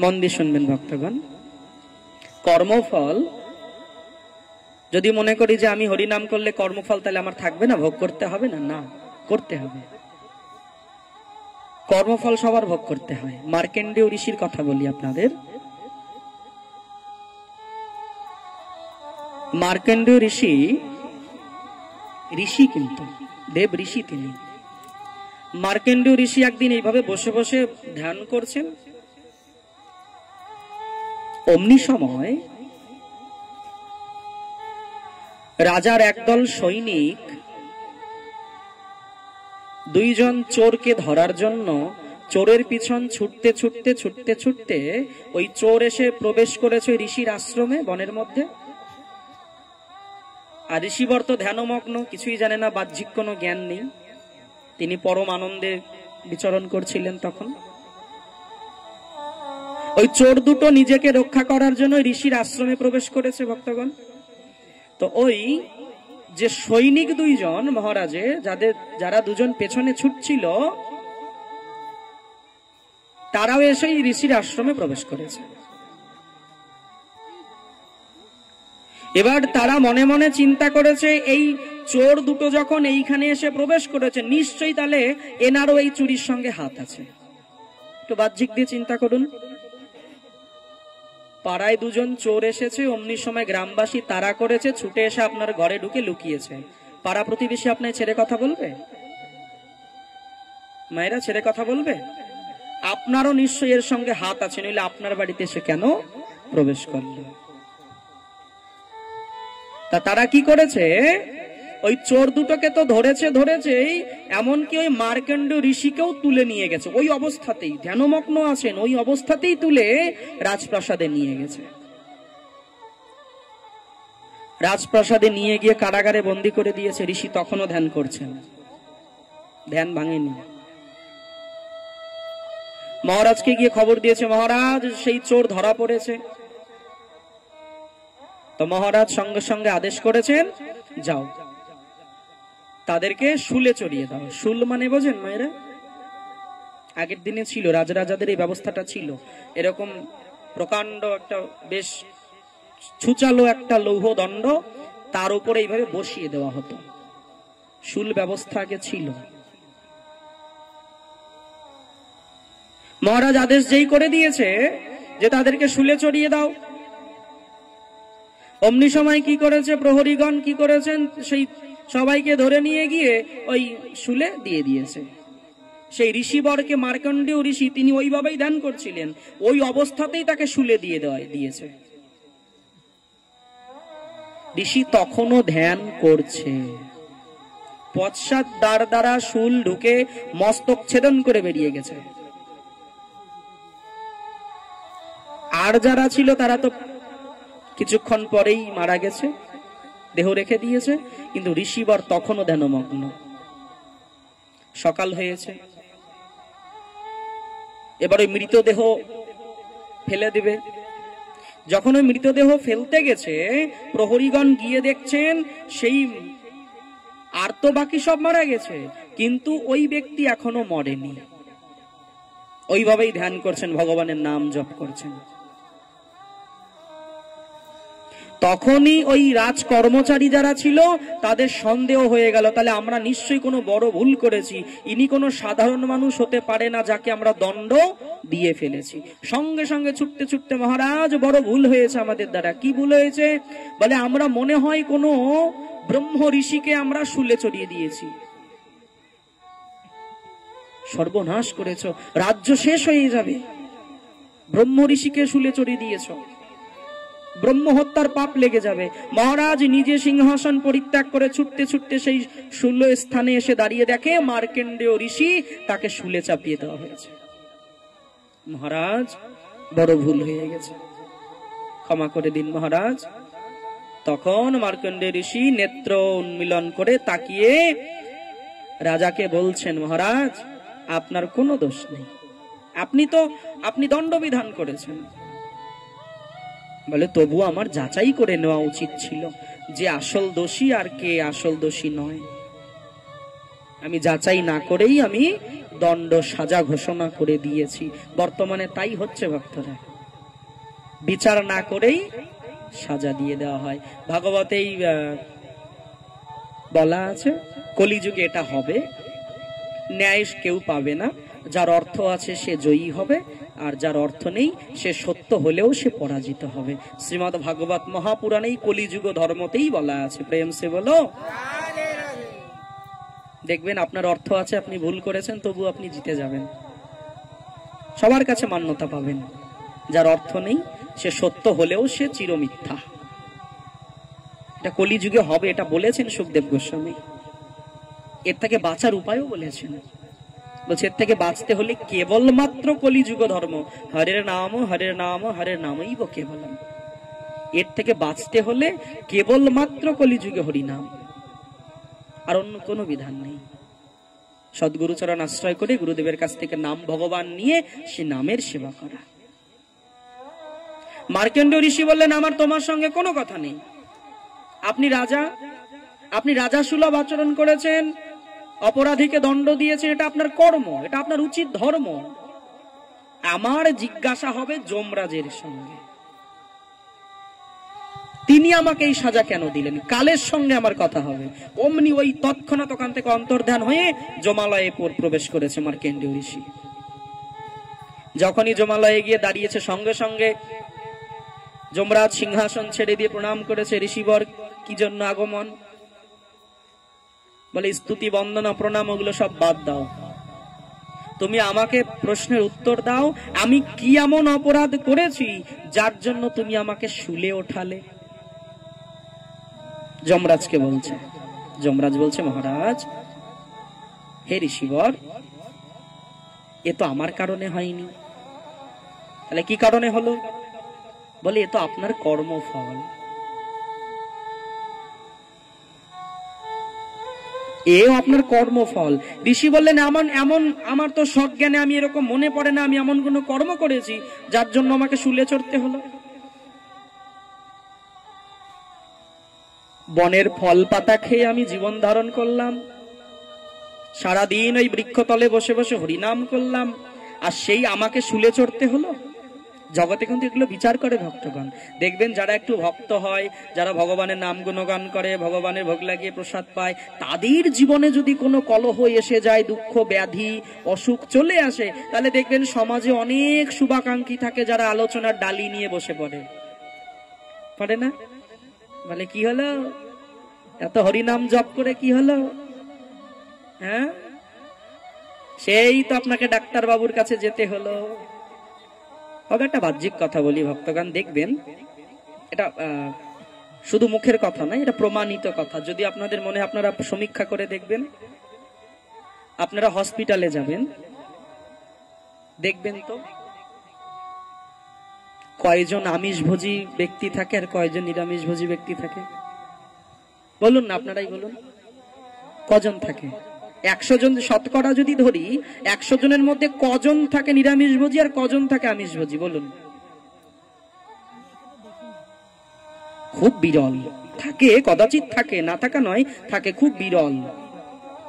মন দিয়ে শুনবেন ভক্তগণ। কর্মফল যদি মনে করি যে আমি হরিনাম করলে কর্মফল তাহলে আমার থাকবে না, ভোগ করতে হবে না, না করতে হবে। কর্মফল সবার ভোগ করতে হয়। মার্কেন্ডেয় ঋষির কথা বলি আপনাদের। মার্কেন্ডেয় ঋষি, ঋষি কিন্তু দেব ঋষি তিনি। মার্কেন্ডেয় ঋষি একদিন এইভাবে বসে বসে ধ্যান করছেন। অমনি সময় রাজার একদল সৈনিক দুইজন চোরকে ধরার জন্য চোরের পিছন ছুটতে ছুটতে ছুটতে ছুটতে ওই চোর এসে প্রবেশ করেছে ঋষির আশ্রমে, বনের মধ্যে। আর ঋষিবর তো ধ্যানমগ্ন, কিছুই জানে না, বাহ্যিক কোনো জ্ঞান নেই। তিনি পরম আনন্দে বিচরণ করছিলেন। তখন ওই চোর দুটো নিজেকে রক্ষা করার জন্য ঋষির আশ্রমে প্রবেশ করেছে ভক্তগণ। তো ওই যে সৈনিক দুইজন মহারাজে, যারা দুজন পেছনে ছুটছিল, তারাও এসে ঋষির আশ্রমে প্রবেশ করেছে। এবার তারা মনে মনে চিন্তা করেছে, এই চোর দুটো যখন এইখানে এসে প্রবেশ করেছে, নিশ্চয়ই তাহলে এনারও এই চুরির সঙ্গে হাত আছে। একটু বাহ্যিক দিয়ে চিন্তা করুন। পাড়ায় দুজন চোর এসেছে, অমনি সময় গ্রামবাসী তাড়া করেছে, ছুটে এসে আপনার ঘরে ঢুকে লুকিয়েছে। পাড়া প্রতিবেশী আপনার ছেড়ে কথা বলবে? মায়েরা ছেড়ে কথা বলবে? আপনারও নিশ্চয়ই এর সঙ্গে হাত আছে, নইলে আপনার বাড়িতে এসে কেন প্রবেশ করলো? তা তারা কি করেছে, ওই চোর দুটোকে তো ধরেছেই, এমনকি ওই মার্কেন্ডেয় ঋষিকেও তুলে নিয়ে গেছে। ওই অবস্থাতেই ধ্যানমগ্ন আছেন, ওই অবস্থাতেই তুলে রাজপ্রাসাদে নিয়ে গেছে। রাজপ্রাসাদে নিয়ে গিয়ে কারাগারে বন্দী করে দিয়েছে। ঋষি তখনও ধ্যান করছেন, ধ্যান ভাঙেনি। মহারাজকে গিয়ে খবর দিয়েছে, মহারাজ সেই চোর ধরা পড়েছে। তো মহারাজ সঙ্গে সঙ্গে আদেশ করেছেন, যাও তাদেরকে শুলে চড়িয়ে দাও। শুল মানে বোঝেন মায়েরা? আগের দিনে ছিল, রাজরাজাদের এই ব্যবস্থাটা ছিল। এরকম প্রকাণ্ড একটা বেশ ছুচালো একটা লৌহ দণ্ড, তার উপরে এইভাবে বসিয়ে দেওয়া হতো। শুল ব্যবস্থা আগে ছিল। মহারাজ আদেশ যেই করে দিয়েছে যে তাদেরকে শুলে চড়িয়ে দাও, অমনি সময় কি করেছে প্রহরীগণ, কি করেছেন, সেই সবাইকে ধরে নিয়ে গিয়ে ওই শুলে দিয়ে দিয়েছে। সেই ঋষিবরকে, মার্কণ্ডেয় ঋষি, তিনি ওইভাবেই ধ্যান করছিলেন, ওই অবস্থাতেই তাকে শুলে দিয়েছে। ঋষি তখনও ধ্যান করছে। পশ্চাৎ দ্বার দ্বারা শুল ঢুকে মস্তক ছেদন করে বেরিয়ে গেছে। আর যারা ছিল তারা তো কিছুক্ষণ পরেই মারা গেছে, দেহ রেখে দিয়েছে। কিন্তু ঋষিবর তখনও ধ্যানমগ্ন। সকাল হয়েছে, এবার ওই মৃতদেহ ফেলে দিবে। যখন ওই মৃতদেহ ফেলতে গেছে, প্রহরীগণ গিয়ে দেখছেন সেই আর তো বাকি সব মারা গেছে, কিন্তু ওই ব্যক্তি এখনো মরেনি। ওইভাবেই ধ্যান করছেন, ভগবানের নাম জপ করছেন। তখনই ওই রাজ কর্মচারী যারা ছিল তাদের সন্দেহ হয়ে গেল, তাহলে আমরা নিশ্চয়ই কোনো বড় ভুল করেছি, ইনি কোনো সাধারণ মানুষ হতে পারে না যাকে আমরা দণ্ড দিয়ে ফেলেছি। সঙ্গে সঙ্গে ছুটতে ছুটতে, মহারাজ বড় ভুল হয়েছে আমাদের দ্বারা। কি ভুল হয়েছে? বলে, আমরা মনে হয় কোনো ব্রহ্ম ঋষিকে আমরা শুলে চড়িয়ে দিয়েছি। সর্বনাশ করেছ, রাজ্য শেষ হয়ে যাবে। ব্রহ্ম ঋষিকে শুলে চড়িয়ে দিয়েছ, ব্রহ্ম হত্যার পাপ লেগে যাবে। মহারাজ নিজে সিংহাসন পরিত্যাগ করে ছুটতে ছুটতে সেই শুল স্থানে এসে দাঁড়িয়ে দেখে মার্কেন্ডেয় ঋষি, তাকে শুলে চাপিয়ে দেওয়া হয়েছে। মহারাজ বড় ভুল হয়ে গেছে, ক্ষমা করে দিন মহারাজ। তখন মার্কেন্ডেয় ঋষি নেত্র উন্মিলন করে তাকিয়ে রাজাকে বলছেন, মহারাজ আপনার কোনো দোষ নেই, আপনি দণ্ডবিধান করেছেন। বলে, তবু আমার যাচাই করে নেওয়া উচিত ছিল যে আসল দোষী আর কে আসল দোষী নয়। আমি যাচাই না করেই আমি দণ্ড সাজা ঘোষণা করে দিয়েছি। বর্তমানে তাই হচ্ছে ভক্তরা, বিচার না করেই সাজা দিয়ে দেওয়া হয়। ভাগবতেই বলা আছে কলিযুগে এটা হবে, ন্যায় কেউ পাবে না, যার অর্থ আছে সে জয়ী হবে, আর যার অর্থ নেই সে সত্য হলেও সে পরাজিত হবে। শ্রীমদ্ ভাগবত মহাপুরাণেই কলিযুগ ধর্মতেই বলা আছে। প্রেম সে বলো। দেখবেন আপনার অর্থ আছে, আপনি ভুল করেছেন, তবু আপনি জিতে যাবেন, সবার কাছে মান্যতা পাবেন। যার অর্থ নেই সে সত্য হলেও সে চিরমিথ্যা। এটা কলিযুগে হবে, এটা বলেছেন সুখদেব গোস্বামী। এর থেকে বাঁচার উপায়ও বলেছেন, বলছে এর থেকে বাঁচতে হলে কেবলমাত্র কলিযুগ ধর্ম, হরের নাম হরের নাম হরের নামই কেবলম। এর থেকে বাঁচতে হলে কেবলমাত্র কলিযুগে হরিনাম, আর অন্য কোনো বিধান নেই। সদ্গুরুচরণ আশ্রয় করে গুরুদেবের কাছ থেকে নাম ভগবান নিয়ে সে নামের সেবা করা। মার্কণ্ডেয় ঋষি বললেন, আমার তোমার সঙ্গে কোনো কথা নেই। আপনি রাজা সুলভ আচরণ করেছেন, অপরাধীকে দণ্ড দিয়েছেন, এটা আপনার কর্ম, এটা আপনার উচিত ধর্ম। আমার জিজ্ঞাসা হবে যমরাজের সঙ্গে, তিনি আমাকে এই সাজা কেন দিলেন, কালের সঙ্গে আমার কথা হবে। অমনি ওই তৎক্ষণাৎ ওখান থেকে অন্তর্ধান হয়ে যমালয়ে প্রবেশ করেছে মার্কণ্ডেয় ঋষি। যখনই যমালয়ে গিয়ে দাঁড়িয়েছে, সঙ্গে সঙ্গে যমরাজ সিংহাসন ছেড়ে দিয়ে প্রণাম করেছে। ঋষিবর কি জন্য আগমন? বলে স্তুতি বন্দনা প্রণাম ওগুলো সব বাদ দাও, তুমি আমাকে প্রশ্নের উত্তর দাও, আমি কি এমন অপরাধ করেছি যার জন্য তুমি আমাকে শুলে ওঠালে? যমরাজকে বলছে। যমরাজ বলছে, মহারাজ হে ঋষিবর, এ তো আমার কারণে হয়নি। তাহলে কি কারণে হলো? বলে এ তো আপনার কর্মফল, এও আপনার কর্মফল। ঋষি বললেন, এমন আমার তো সজ্ঞানে আমি এরকম মনে পড়ে না আমি এমন কোন কর্ম করেছি যার জন্য আমাকে শুলে চড়তে হলো। বনের ফল পাতা খেয়ে আমি জীবন ধারণ করলাম, সারাদিন ওই বৃক্ষতলে বসে বসে হরিনাম করলাম, আর সেই আমাকে শুলে চড়তে হলো? জগতে কিন্তু এগুলো বিচার করে ভক্তগণ। দেখবেন যারা একটু ভক্ত হয়, যারা ভগবানের নাম গুণগান করে, ভগবানের ভোগ লাগিয়ে প্রসাদ পায়, তাদের জীবনে যদি কোনো কলহ এসে যায়, দুঃখ ব্যাধি অসুখ চলে আসে, তাহলে দেখবেন সমাজে অনেক শুভাকাঙ্ক্ষী থাকে যারা আলোচনার ডালি নিয়ে বসে পড়ে না? বলে কি হলো, এত হরিনাম জপ করে কি হলো? হ্যাঁ, সেই তো আপনাকে ডাক্তার বাবুর কাছে যেতে হলো। একটা বাহ্যিক কথা বলি ভক্তগণ, দেখবেন এটা শুধু মুখের কথা নয়, এটা প্রমাণিত কথা। যদি আপনাদের মনে আপনারা সমীক্ষা করে দেখবেন, আপনারা হসপিটালে যাবেন, দেখবেন তো কয়জন আমিষভোজী ব্যক্তি থাকে আর কয়জন নিরামিষভোজী ব্যক্তি থাকে? বলুন না, আপনারাই বলুন, কজন থাকে? 100 জন শতকরা যদি ধরি, 100 জনের মধ্যে কজন থাকে নিরামিষভোজী আর কজন থাকে আমিষভোজী? বলুন। খুব বিরল থাকে, কদাচিৎ থাকে, না থাকা নয়, থাকে, খুব বিরল।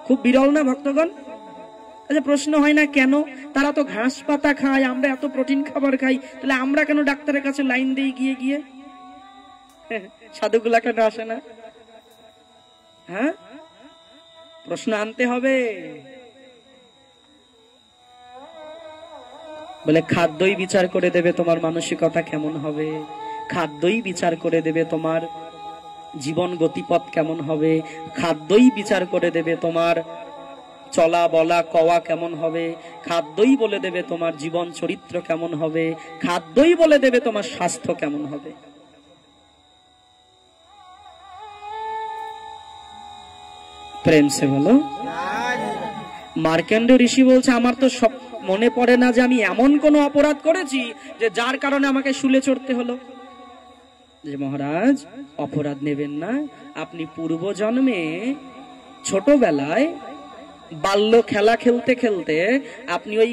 খুব বিরল না ভক্তগণ? আচ্ছা, প্রশ্ন হয় না কেন? তারা তো ঘাস পাতা খায়, আমরা এত প্রোটিন খাবার খাই, তাহলে আমরা কেন ডাক্তারের কাছে লাইন দিয়ে গিয়ে গিয়ে সাধুগুলা কেন আসে না? হ্যাঁ, প্রশ্ন আনতে হবে। বলে খাদ্যই বিচার করে দেবে তোমার মানসিকতা কেমন হবে, খাদ্যই বিচার করে দেবে তোমার জীবন গতিপথ কেমন হবে, খাদ্যই বিচার করে দেবে তোমার চলা বলা কওয়া কেমন হবে, খাদ্যই বলে দেবে তোমার জীবন চরিত্র কেমন হবে, খাদ্যই বলে দেবে তোমার স্বাস্থ্য কেমন হবে। প্রেম সে বলো। মার্কণ্ড ঋষি বলছে, আমার তো সব মনে পড়ে না যে আমি এমন কোন অপরাধ করেছি যে যার কারণে আমাকে শুলে চড়তে হলো। যে মহারাজ, অপরাধ নেবেন না, আপনি পূর্ব জন্মে ছোটবেলায় বাল্য খেলা খেলতে খেলতে আপনি ওই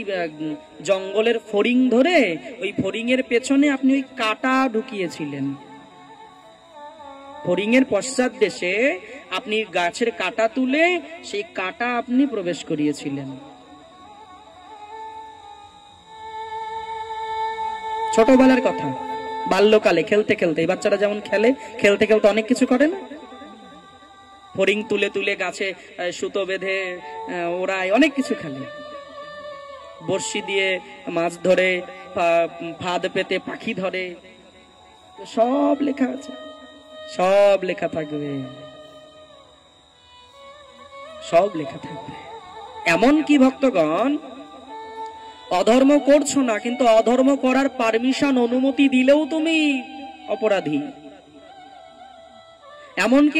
জঙ্গলের ফড়িং ধরে ওই ফড়িং এর পেছনে আপনি ওই কাঁটা ঢুকিয়েছিলেন। ফড়িং এর পশ্চাৎ দেশে আপনি গাছের কাঁটা তুলে সেই কাঁটা আপনি প্রবেশ করিয়েছিলেন। ছোটবেলার কথা, বাল্যকালে খেলতে খেলতে, এই বাচ্চারা যেমন খেলে, খেলতে খেলতে অনেক কিছু করে না? ফড়িং তুলে তুলে গাছে সুতো বেঁধে ওরাই অনেক কিছু খেলে, বড়শি দিয়ে মাছ ধরে, ফাঁদ পেতে পাখি ধরে, সব লেখা আছে, সব লেখা থাকবে, সব লেখা থাকবে। এমন কি ভক্তগণ, অধর্ম করছো না, কিন্তু অধর্ম করার পারমিশন, অনুমতি দিলেও তুমি অপরাধী। এমনকি